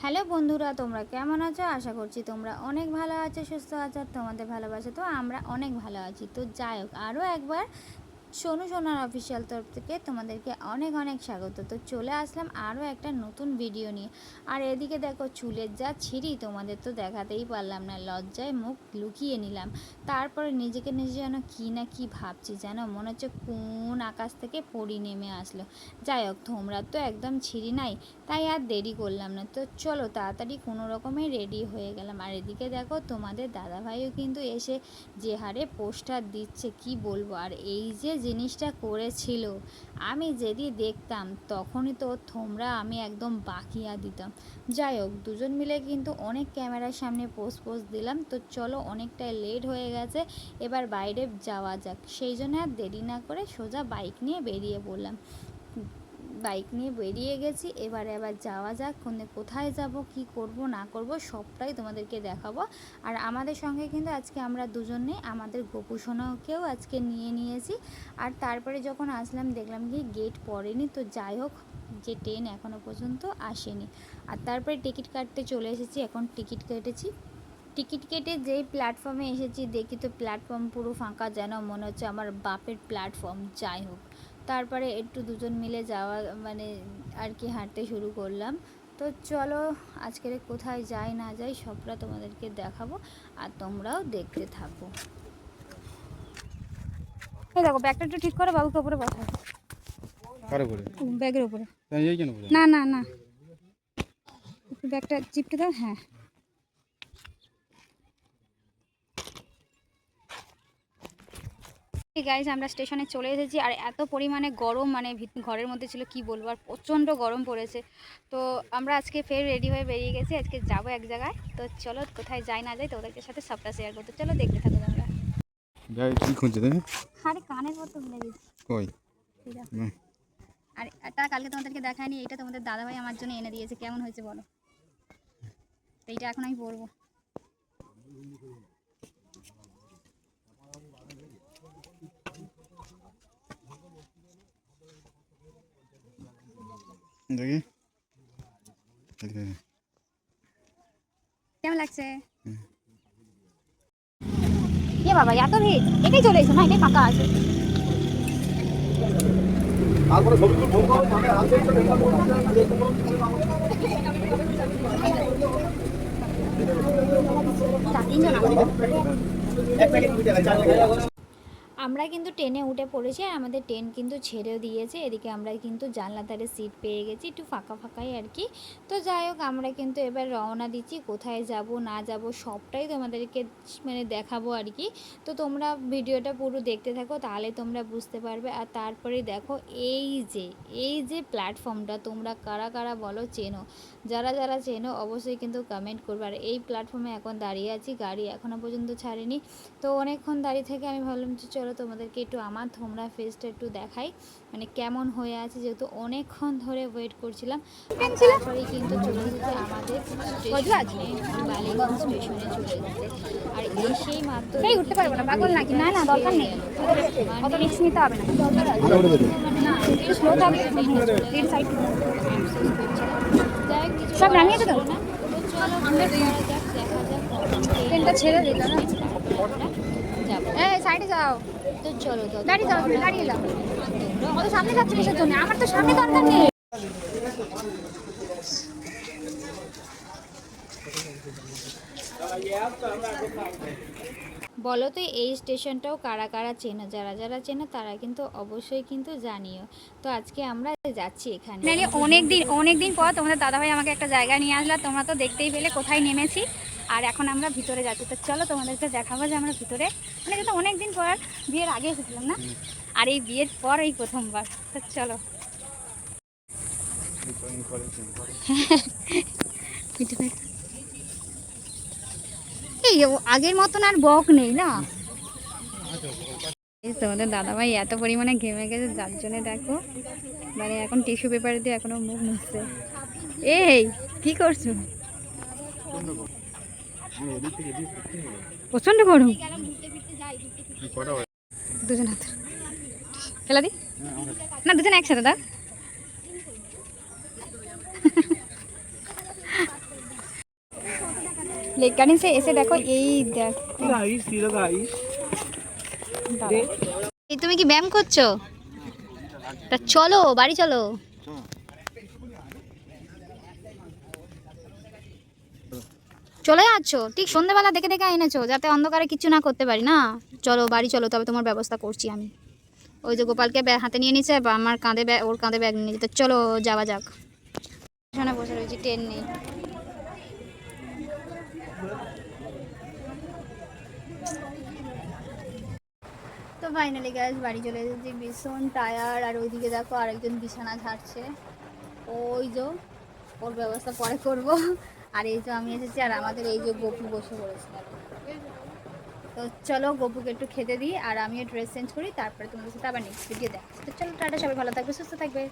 Hello বন্ধুরা, তোমরা কেমন আছো? আশা করছি তোমরা অনেক ভালো আছো, সুস্থ আছো। তোমাদের ভালোবাসা তো আমরা অনেক ভালো আছি। তো যাই হোক, আরও একবার সোনু সোনার অফিসিয়াল তরফ থেকে তোমাদেরকে অনেক অনেক স্বাগত। তো চলে আসলাম আরও একটা নতুন ভিডিও নিয়ে। আর এদিকে দেখো চুলের যা ছিঁড়ি, তোমাদের তো দেখাতেই পারলাম না, লজ্জায় মুখ লুকিয়ে নিলাম। তারপরে নিজেকে নিজে যেন কী না কী ভাবছি, যেন মনে হচ্ছে কোন আকাশ থেকে পড়ি নেমে আসলো। যাই হোক, তোমরা তো একদম ছিঁড়ি নাই, তাই আর দেরি করলাম না। তো চলো তাড়াতাড়ি কোনো রকমে রেডি হয়ে গেলাম। আর এদিকে দেখো তোমাদের দাদাভাইও কিন্তু এসে যে হারে পোস্টার দিচ্ছে কি বলবো। আর এই যে জিনিসটা করেছিল, আমি যদি দেখতাম তখনই তো আমি একদম বাকিয়া দিতাম। যাই হোক, দুজন মিলে কিন্তু অনেক ক্যামেরার সামনে পোস্ট দিলাম। তো চলো, অনেকটাই লেট হয়ে গেছে, এবার বাইরে যাওয়া যাক। সেই জন্য আর দেরি না করে সোজা বাইক নিয়ে বেরিয়ে পড়লাম। বাইক নিয়ে বেরিয়ে গেছি, এবার যাওয়া যাক। কোথায় যাব, কি করব না করব সবটাই তোমাদেরকে দেখাবো। আর আমাদের সঙ্গে কিন্তু আজকে আমরা দুজন নেই, আমাদের গোপু সোনাকেও আজকে নিয়ে নিয়েছি। আর তারপরে যখন আসলাম দেখলাম কি গেট পড়েনি। তো যাই হোক, যে ট্রেন এখনও পর্যন্ত আসেনি। আর তারপরে টিকিট কাটতে চলে এসেছি, এখন টিকিট কেটেছি। টিকিট কেটে যেই প্ল্যাটফর্মে এসেছি দেখি তো প্ল্যাটফর্ম পুরো ফাঁকা, যেন মনে হচ্ছে আমার বাপের প্ল্যাটফর্ম। যাই হোক, তারপরে একটু দুজন মিলে যাওয়া আর কি হাঁটতে শুরু করলাম। তো চলো, আজকের কোথায় যাই না যাই সবটা তোমাদেরকে দেখাবো, আর তোমরাও দেখতে থাকো। এই দেখো, ব্যাগটা একটু ঠিক করে বাবুকে উপরে বসাও। ব্যাগের উপরে না না না, ব্যাগটা চিপটে দাও। হ্যাঁ, গাইজ আমরা স্টেশনে চলে এসেছি। আর এত পরিমাণে গরম, ঘরের মধ্যে ছিল কি বলবো, আর প্রচণ্ড গরম পড়েছে। তো আমরা আজকে ফের রেডি হয়ে বেরিয়ে গেছি, আজকে যাবো এক জায়গায়। তো চলো, কোথায় যাই না যাই তোমাদের সাথে সবটা শেয়ার করতে, চলো দেখতে থাকো তোমরা। কি খুঁজছে তুমি? আরে কানের মতো ভুলে গেছি। কই? আর এটা কালকে তোমাদেরকে দেখায়নি, এটা তোমাদের দাদাভাই আমার জন্য এনে দিয়েছে। কেমন হয়েছে বলো? এইটা এখন আমি পরবো। দেখি কেমন লাগছে? এ বাবা, এত ভিড়! এটাই চলে এসো না, এটাই ফাঁকা আছে। আমরা কিন্তু ট্রেনে উঠে পড়েছি, আর আমাদের ট্রেন কিন্তু ছেড়েও দিয়েছে। এদিকে আমরা কিন্তু জানলা ধারে সিট পেয়ে গেছি, একটু ফাঁকা ফাঁকাই আর কি। তো যাই হোক, আমরা কিন্তু এবার রওনা দিচ্ছি। কোথায় যাব না যাব সবটাই তোমাদেরকে দেখাবো আর কি। তো তোমরা ভিডিওটা পুরো দেখতে থাকো, তাহলে তোমরা বুঝতে পারবে। আর তারপরে দেখো, এই যে প্ল্যাটফর্মটা, তোমরা কারা কারা বলো চেনো? যারা যারা চেনো অবশ্যই কিন্তু কমেন্ট করবে। আর এই প্ল্যাটফর্মে এখন দাঁড়িয়ে আছি, গাড়ি এখনও পর্যন্ত ছাড়েনি। তো অনেকক্ষণ দাঁড়িয়ে থেকে আমি ভাবলাম যে চলো তোমাদেরকে একটু আমার থোমরা ফেসটা একটু দেখাই, কেমন হয়ে আছে, যেহেতু অনেকক্ষণ ধরে ওয়েট করছিলাম। তারপরেই কিন্তু চলে এসেছে আমাদের বালিগঞ্জ স্টেশনে চলে এসেছে। আর এসেই মাত্র উঠতে পারবো না, পাগল নাকি? না না, দরকার নেই, অত রিস্ক নিতে হবে না। সব নামিয়েছে তো। চলো দেখা যাক ট্রেনটা ছেড়ে দিল না। সাইডে যাও। তো চলো দাঁড়িয়ে যাও, দাঁড়িয়ে যাও। অত সামনে যাচ্ছে কিসের জন্য? আমার তো সামনে দরকার নেই। বলো তো এই স্টেশনটাও কারা কারা চেনো? যারা যারা চেনো তারা কিন্তু অবশ্যই কিন্তু জানিও। তো আজকে আমরা যাচ্ছি এখানে। অনেক দিন পর তোমাদের দাদাভাই আমাকে একটা জায়গায় নিয়ে আসলো, তোমরা তো দেখতেই পেলে কোথায় নেমেছি। আর এখন আমরা ভিতরে যাচ্ছি। তো চলো তোমাদেরকে দেখাবো যে আমরা ভিতরে, কিন্তু অনেক দিন পর, বিয়ের আগে এসেছিলাম না, আর এই বিয়ের পর এই প্রথমবার। তো চলো। এই আগের মতন আর বক নেই না। তোমাদের দাদাভাই এত পরিমাণে ঘেমে গেছে, যার জন্য দেখো এখন টিস্যু পেপার দিয়ে এখনো মুখ মুছছে। এই কি করছো? প্রচন্ড গরম। দুজন হাত খেলা দি না, দুজন একসাথে দাও। লেগ কাটিংসে এসে দেখো এই দেখ এই তুমি কি ব্যায়াম করছো? তা চলো বাড়ি চলো। চলে যাচ্ছ ঠিক সন্ধ্যেবেলা দেখে দেখে এনেছো যাতে অন্ধকারে কিছু না করতে পারি না। চলো বাড়ি চলো, তবে তোমার ব্যবস্থা করছি আমি। ওই যে গোপালকে হাতে নিয়ে নিচ্ছে বা আমার কাঁধে ব্যাগ, ওর কাঁধে ব্যাগ নিয়ে নিচ্ছে। তো চলো যাওয়া যাক। এখানে বসে রয়েছি, ট্রেন নেই। তো ফাইনালি গ্যাস বাড়ি চলে এসেছি, ভীষণ টায়ার। আর ওইদিকে দেখো আরেকজন বিছানা ঝাড়ছে, ওই যে ওর ব্যবস্থা পরে করব। আর এই যে আমি এসেছি, আর আমাদের এই যে গপু বসে পড়েছে। তো চলো গপুকে একটু খেতে দিই, আর আমিও ড্রেস চেঞ্জ করি, তারপরে তোমাদের সাথে আবার নেক্সট ভিডিও দেখাচ্ছি। তো চলো টাটা, সবাই ভালো থাকবে, সুস্থ থাকবে।